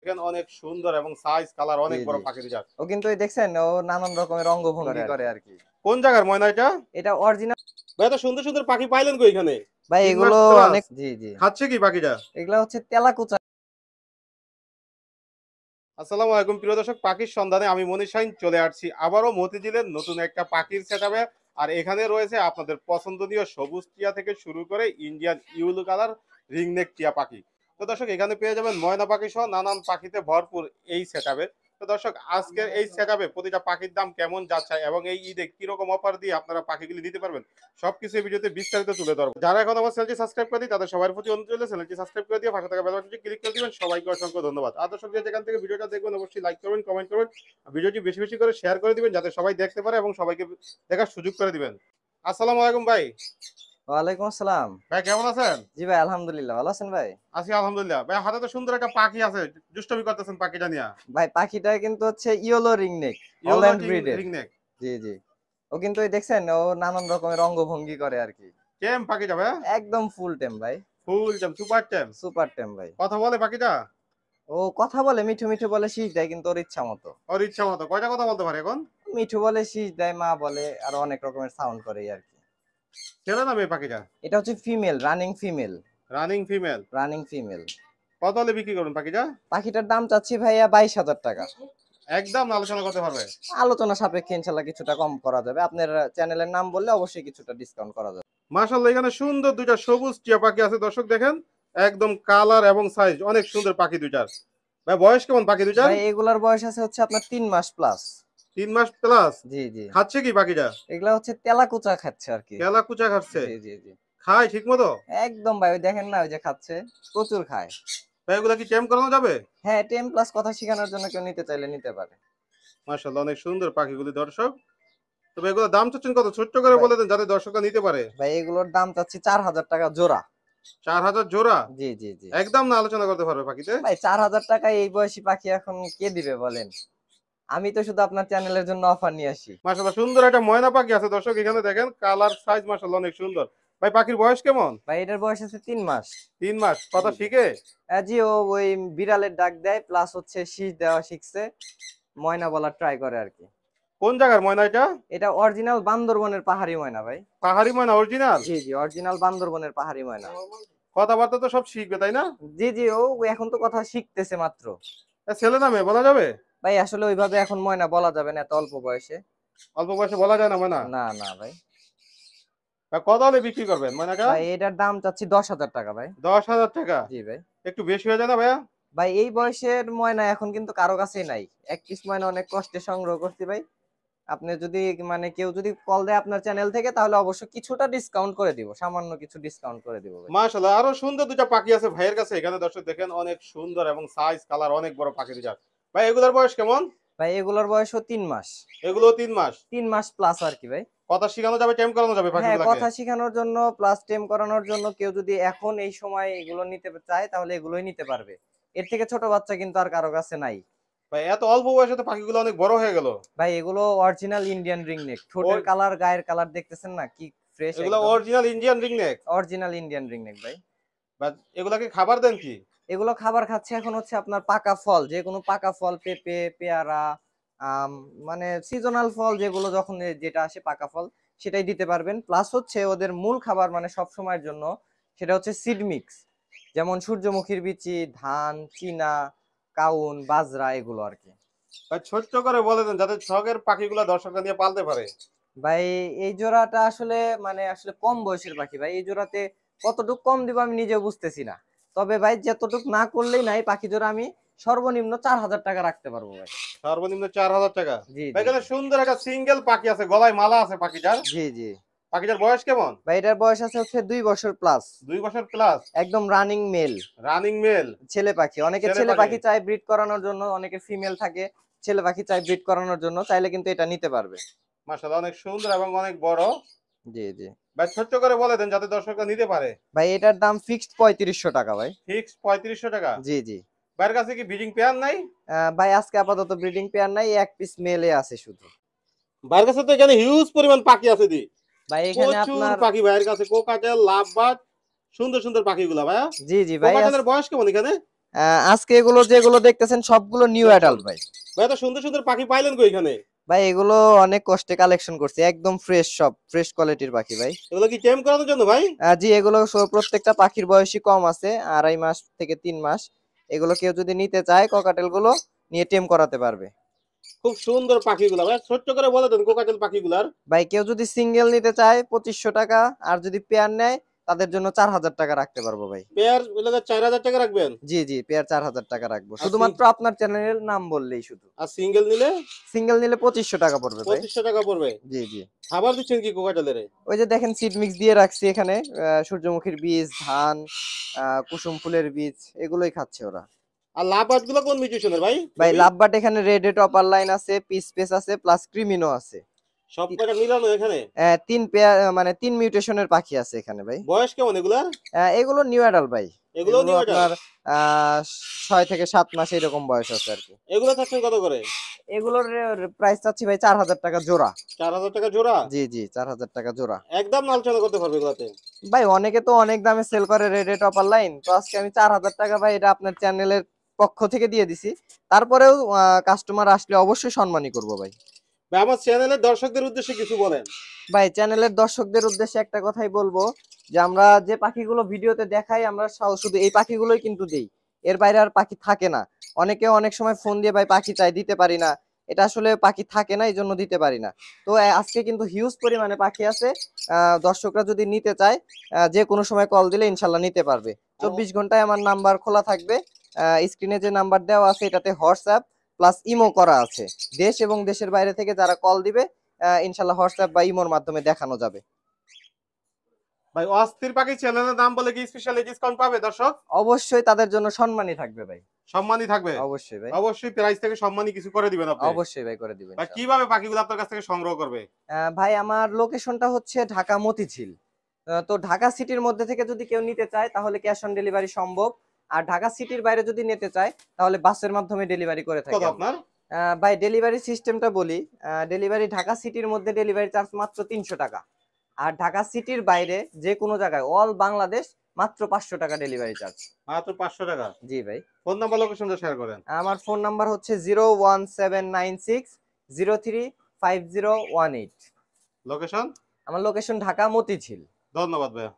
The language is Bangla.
দেখেন অনেক সুন্দর এবং সাইজ কালার জি অনেক জি বড় পাখি দুইটা। ও কিন্তু এই দেখছেন ও নানান রকমের অঙ্গভঙ্গি করে আর কি। কোন জায়গার ময়না এটা? এটা অরিজিনাল ভাই এত সুন্দর সুন্দর পাখি পাইলেন কই এখানে? ভাই, 3 মাস এগুলো প্লাস অনেক। জি জি খাচ্ছে কি পাখিটা? এগুলা হচ্ছে তেলাকুচা। আসসালামু আলাইকুম প্রিয় দর্শক, পাখির সন্ধানে আমি মনির শাহিন চলে আসছি আবারও মতিঝিলের নতুন একটা পাখির সেটআপে। আর এখানে রয়েছে আপনাদের পছন্দনীয় সবুজ টিয়া থেকে শুরু করে ইন্ডিয়ান ইউলো কালার রিংনেক টিয়া পাখি। তো দর্শক এখানে পেয়ে যাবেন ময়না পাখি সহ নানান পাখিতে ভরপুর এই সেটআপে। তো দর্শক আজকের এই সেটআপে প্রতিটা পাখির দাম কেমন যাচ্ছে এবং এই ঈদে কিরকম অফার দিয়ে আপনারা পাখিগুলি দিতে পারবেন সবকিছু এই ভিডিওতে বিস্তারিত তুলে ধরবো। যারা এখন আমার চ্যানেলটি সাবস্ক্রাইব করে দিই তাদের সবার প্রতি অনুরোধ রইল চ্যানেলটি সাবস্ক্রাইব করে দিয়ে পাশে থাকা বেল বাটনটি ক্লিক করে দিবেন। সবাইকে অসংখ্য ধন্যবাদ। আর দর্শক যেখান থেকে ভিডিওটা দেখবেন অবশ্যই লাইক করবেন, কমেন্ট করবেন, ভিডিওটি বেশি বেশি করে শেয়ার করে দিবেন যাতে সবাই দেখতে পারে এবং সবাইকে দেখার সুযোগ করে দিবেন। আসসালামু আলাইকুম ভাই। ওয়ালাইকুম আসসালাম। ভাই কেমন আছেন? জি ভাই, আলহামদুলিল্লাহ, ভালো আছেন ভাই? আছি আলহামদুলিল্লাহ। ভাই হাতে তো সুন্দর একটা পাখি আছে, দুষ্টমি করতেছেন পাখিটা নিয়ে। ভাই পাখিটা কিন্তু হচ্ছে ইয়েলো রিংনেক, ইয়েলো হল্যান্ড ব্রিডের। রিংনেক। জি জি ও কিন্তু এই দেখছেন ও নানান রকমের অঙ্গভঙ্গি করে আর কি। টেম পাখিটা ভাই? একদম ফুল টেম ভাই। ফুল টেম, সুপার টেম। সুপার টেম ভাই। কথা বলে পাখিটা? ও কথা বলে, মিঠু মিঠু বলে, শীষ দেয় কিন্তু ওর ইচ্ছা মতো। ওর ইচ্ছা মতো কয়টা কথা বলতে পারে এখন? মিঠু বলে, শীষ দেয়, মা বলে, আর অনেক রকমের সাউন্ড করে আর কি। ছেলে না মেয়ে পাখিটা? এটা হচ্ছে female, running female. Running female. Running female. কত হলে বিক্রি করবেন পাখিটা? পাখিটার দাম চাচ্ছি ভাইয়া 22,000 টাকা। একদম আলোচনা করতে পারবে? আলোচনা সাপেক্ষে ইনশাল্লাহ কিছুটা কম করা যাবে। আপনার চ্যানেলের নাম বললে অবশ্যই কিছুটা ডিসকাউন্ট করা যাবে। মাশাআল্লাহ এখানে সুন্দর দুইটা সবুজ টিয়া পাখি আছে দর্শক দেখেন, একদম কালার এবং সাইজ অনেক সুন্দর পাখি দুইটার। ভাই বয়স কেমন পাখি দুইটার? ভাই এগুলার বয়স আছে হচ্ছে আপনার 3 মাস প্লাস। 3 মাস প্লাস। জি জি খাচ্ছে কি পাখিটা? এগুলা হচ্ছে তেলাকুচা খাচ্ছে আর কি। কেলা কুচা খাচ্ছে? জি জি জি খায় ঠিক মতো? একদম ভাই, ওই দেখেন না, ওই যে খাচ্ছে, প্রচুর খায়। ভাই এগুলা কি টেম করানো যাবে? হ্যাঁ, 10+ কথা শেখানোর জন্য কেউ নিতে চাইলে নিতে পারে। মাশাআল্লাহ অনেক সুন্দর পাখিগুলি দর্শক। তবে এগুলো দাম চাচ্ছেন কত, ছোট্ট করে ভাই বলে দেন যাতে দর্শকরা নিতে পারে। ভাই এগুলোর দাম চাচ্ছি 4,000 টাকা জোড়া। 4000 জোড়া? জি জি জি একদম না আলোচনা করতে পারবে পাখিতে? ভাই 4,000 টাকায় এই বয়সী পাখি এখন কে দিবে বলেন? আমি তো শুধু আপনার চ্যানেলের জন্য অফার নিয়ে আসি। মাশাআল্লাহ সুন্দর একটা ময়না পাখি আছে দর্শক এখানে দেখেন, কালার সাইজ মাশাআল্লাহ অনেক সুন্দর। ভাই পাখির বয়স কেমন? ভাই এটার বয়স আছে 3 মাস। 3 মাস। কথা জি জি শিখে? জি ও ওই বিড়ালের ডাক দেয়, প্লাস হচ্ছে শীষ দেওয়া শিখছে, ময়না বলা ট্রাই করে আর কি। কোন জায়গার ময়না এটা? এটা অরিজিনাল বান্দরবনের পাহাড়ি ময়না ভাই। পাহাড়ি ময়না অরিজিনাল? জি জি অরিজিনাল বান্দরবনের পাহাড়ি ময়না। কথাবার্তা তো সব শিখবে তাই না? জি জি ও এখন তো কথা শিখতেছে মাত্র। ছেলে না মেয়ে বলা যাবে? ভাই আসলে ওইভাবে এখন ময়না বলা যাবে না এত অল্প বয়সে। অল্প বয়সে বলা যায় না ময়না? না না ভাই। কত হলে বিক্রি করবেন ময়নাটা? ভাই এটার দাম চাচ্ছি 10,000 টাকা ভাই। 10,000 টাকা? জি ভাই। একটু বেশি হয়ে যায় না ভাইয়া? ভাই এই বয়সের ময়না এখন কিন্তু কারো কাছেই নাই। এক পিস ময়না অনেক কষ্টে সংগ্রহ করছি ভাই। আপনি যদি মানে কেউ যদি কল দেয় আপনার চ্যানেল থেকে, তাহলে অবশ্যই কিছুটা ডিসকাউন্ট করে দিব, সামান্য কিছু ডিসকাউন্ট করে দিব ভাই। মাশাআল্লাহ আরো সুন্দর দুটো পাখি আছে ভাইয়ের কাছে এখানে দর্শক দেখেন, অনেক সুন্দর এবং সাইজ কালার অনেক বড় পাখি দুটো। ভাই এগুলোর বয়স কেমন? ভাই এগুলোর বয়সও 3 মাস। এগুলো 3 মাস। 3 মাস প্লাস আর কি ভাই। কথা শিখানো যাবে, টেম করানো যাবে হ্যাঁ, পাখিগুলোকে? কথা শেখানোর জন্য প্লাস টেম করানোর জন্য কেউ যদি এখন এই সময় এগুলো নিতে চায় তাহলে এগুলোই নিতে পারবে। এর থেকে ছোট বাচ্চা কিন্তু আর কারো কাছে নাই। ভাই এত অল্প বয়সে তো পাখিগুলো অনেক বড় হয়ে গেল। ভাই এগুলো অরিজিনাল ইন্ডিয়ান রিংনেক। ঠোঁটের ওর কালার, গায়ের কালার দেখতেছেন না কি ফ্রেশ এগুলো একদম। Original Indian ringneck? Original Indian ringneck ভাই। বাট এগুলাকে খাবার দেন কি? এগুলো খাবার খাচ্ছে এখন হচ্ছে আপনার পাকা ফল, যে কোনো পাকা ফল, পেঁপে, পেয়ারা, আম, মানে সিজনাল ফল যেগুলো যখন যেটা আসে পাকা ফল সেটাই দিতে পারবেন। প্লাস হচ্ছে ওদের মূল খাবার মানে সব সময়ের জন্য সেটা হচ্ছে সিড মিক্স, যেমন সূর্যমুখীর বিচি, ধান, চিনা, কাউন, বাজরা, এগুলো আর কি। ভাই ছোট্ট করে বলে দেন যাতে শখের পাখিগুলো দর্শকরা নিয়ে পালতে পারে। ভাই এই জোড়াটা আসলে মানে আসলে কম বয়সের পাখি ভাই, এই জোড়াতে কতটুকু কম দিব আমি নিজে বুঝতেছি না। তবে ভাই যতটুকু না করলেই নাই, পাখি জোড়া আমি সর্বনিম্ন 4,000 টাকা রাখতে পারবো ভাই। সর্বনিম্ন 4000 টাকা? জি ভাই জি এখানে সুন্দর একটা সিঙ্গেল পাখি আছে, গলায় মালা আছে পাখিটার। জি জি পাখিটার বয়স কেমন? ভাই এটার বয়স আছে হচ্ছে 2 বছর প্লাস। 2 বছর প্লাস? একদম রানিং মেল। Running male? ছেলে পাখি, অনেকে ছেলে ছেলে পাখি? পাখি চায় ব্রিড করানোর জন্য, অনেকে ফিমেল থাকে, ছেলে পাখি চায় ব্রিড করানোর জন্য, চাইলে কিন্তু এটা নিতে পারবে। মাশাআল্লাহ অনেক সুন্দর এবং অনেক বড়। জি জি ভাই ছোট্ট করে বলে দেন যাতে দর্শকরা নিতে পারে। ভাই এটার দাম ফিক্সড 3500 টাকা ভাই। ফিক্স 3500 টাকা? জি জি ভাইয়ের কাছে কি ব্রিডিং পেয়ার নাই? ভাই আজকে আপাতত ব্রিডিং পেয়ার নাই, এক পিস মেলে আছে শুধু। ভাইয়ের কাছে তো এখানে হিউজ পরিমাণ পাখি আছে দি, ভাই এখানে প্রচুর আপনার পাখি ভাইয়ের কাছে, কোকাটেল, লাভবার্ড, সুন্দর সুন্দর পাখিগুলা ভাইয়া। জি জি ভাই কোকাটেলের বয়স কেমন এখানে? আজকে এগুলো যেগুলো দেখতেছেন সবগুলো নিউ অ্যাডাল্ট ভাই। ভাই এত সুন্দর সুন্দর পাখি পাইলেন কই এখানে? ভাই এগুলো অনেক কষ্টে কালেকশন করছি, একদম ফ্রেশ, সব ফ্রেশ কোয়ালিটির পাখি ভাই। এগুলো কি টেম করানোর জন্য ভাই? জি, এগুলো প্রত্যেকটা পাখির বয়সই কম আছে, 2.5 মাস থেকে 3 মাস। এগুলো কেউ যদি নিতে চায় ককাটেল গুলো নিয়ে টেম করাতে পারবে। খুব সুন্দর পাখিগুলা ভাই, ছোট্ট করে বলে দেন কোকাটেল পাখিগুলার। ভাই কেউ যদি সিঙ্গেল নিতে চায় 2500 টাকা, আর যদি পেয়ার নেয় তাদের জন্য 4000 টাকা রাখতে পারবো ভাই। পেয়ার এগুলো 4000 টাকা রাখবেন? জি জি, পেয়ার 4000 টাকা রাখবো, আর শুধুমাত্র আপনার চ্যানেলের নাম বললেই শুধু। আর সিঙ্গেল নিলে সিঙ্গেল নিলে 2500 টাকা পড়বে ভাই। 2500 টাকা পড়বে। জি জি। খাবার দিচ্ছেন কি কোকাটেলের? ওই যে দেখেন সিড মিক্স দিয়ে রাখছি এখানে, সূর্যমুখীর বীজ, ধান, কুসুম ফুলের বীজ, এগুলোই খাচ্ছে ওরা। আর লাভবাদ গুলো কোন মিউটেশনের ভাই? ভাই লাভবাট এখানে রেড টপার লাইন আছে, পিস পেস আছে, প্লাস ক্রিমিনো আছে। সব কয়টা মিলানো এখানে? 3 পেয়ার, মানে 3 মিউটেশনের পাখি আছে এখানে ভাই। বয়স কেমন এগুলার? এগুলো নিউ অ্যাডাল্ট ভাই। এগুলো নিউ অ্যাডাল্ট? আপনার 6 থেকে 7 মাস এরকম বয়স আছে আর কি। এগুলো চাচ্ছেন কত করে? এগুলোর প্রাইস চাচ্ছি ভাই 4000 টাকা জোড়া। 4000 টাকা জোড়া? জি জি, 4000 টাকা জোড়া। একদম আলোচনা করতে পারবে এগুলাতে? ভাই অনেকে তো অনেক দামে সেল করে রেড টপার লাইন, তো আজকে আমি 4000 টাকা ভাই এটা আপনার চ্যানেলের পক্ষ থেকে দিয়ে দিছি। তারপরেও কাস্টমার আসলে অবশ্যই সম্মানই করব ভাই। ভাই আমার চ্যানেলের দর্শকদের উদ্দেশ্যে কিছু বলেন। ভাই চ্যানেলের দর্শকদের উদ্দেশ্যে একটা কথাই বলবো, যে আমরা যে পাখিগুলো ভিডিওতে দেখাই আমরা শুধু এই পাখিগুলোই কিন্তু দেই, এর বাইরে আর পাখি থাকে না। অনেকে অনেক সময় ফোন দিয়ে ভাই পাখি চাই, দিতে পারি না, এটা আসলে পাখি থাকে না এই জন্য দিতে পারি না। তো আজকে কিন্তু হিউজ পরিমাণে পাখি আছে, দর্শকরা যদি নিতে চায় যে কোনো সময় কল দিলে ইনশাল্লাহ নিতে পারবে। 24 ঘন্টায় আমার নাম্বার খোলা থাকবে। স্ক্রিনে যে নাম্বার দেওয়া আছে এটাতে হোয়াটসঅ্যাপ প্লাস ইমো করা আছে। দেশ এবং দেশের বাইরে থেকে যারা কল দিবে ইনশাল্লাহ হোয়াটসঅ্যাপ বা ইমোর মাধ্যমে দেখানো যাবে। ভাই অস্থির পাখি চ্যানেলের নাম বলে কি স্পেশালি ডিসকাউন্ট পাবে দর্শক? অবশ্যই তাদের জন্য সম্মানই থাকবে ভাই। সম্মানই থাকবে? অবশ্যই ভাই। অবশ্যই প্রাইস থেকে সম্মানই কিছু করে দিবেন আপনি? অবশ্যই ভাই, করে দিবেন ভাই ইনশাআল্লাহ। কিভাবে পাখিগুলো আপনার কাছ থেকে সংগ্রহ করবে? ভাই আমার লোকেশনটা হচ্ছে ঢাকা মতিঝিল। তো ঢাকা সিটির মধ্যে থেকে যদি কেউ নিতে চায় তাহলে ক্যাশ অন ডেলিভারি সম্ভব। আর ঢাকা সিটির বাইরে যদি নিতে চায় তাহলে বাসের মাধ্যমে ডেলিভারি করে থাকি কত আমরা। আপনার? ভাই ডেলিভারি সিস্টেমটা বলি, ডেলিভারি ঢাকা সিটির মধ্যে ডেলিভারি চার্জ মাত্র 300 টাকা। আর ঢাকা সিটির বাইরে যে কোনো জায়গায় অল বাংলাদেশ মাত্র 500 টাকা ডেলিভারি চার্জ। মাত্র 500 টাকা? জি ভাই। ফোন নাম্বার লোকেশনটা শেয়ার করেন। আমার ফোন নাম্বার হচ্ছে 01796035018। লোকেশন? আমার লোকেশন ঢাকা মতিঝিল। ধন্যবাদ ভাইয়া।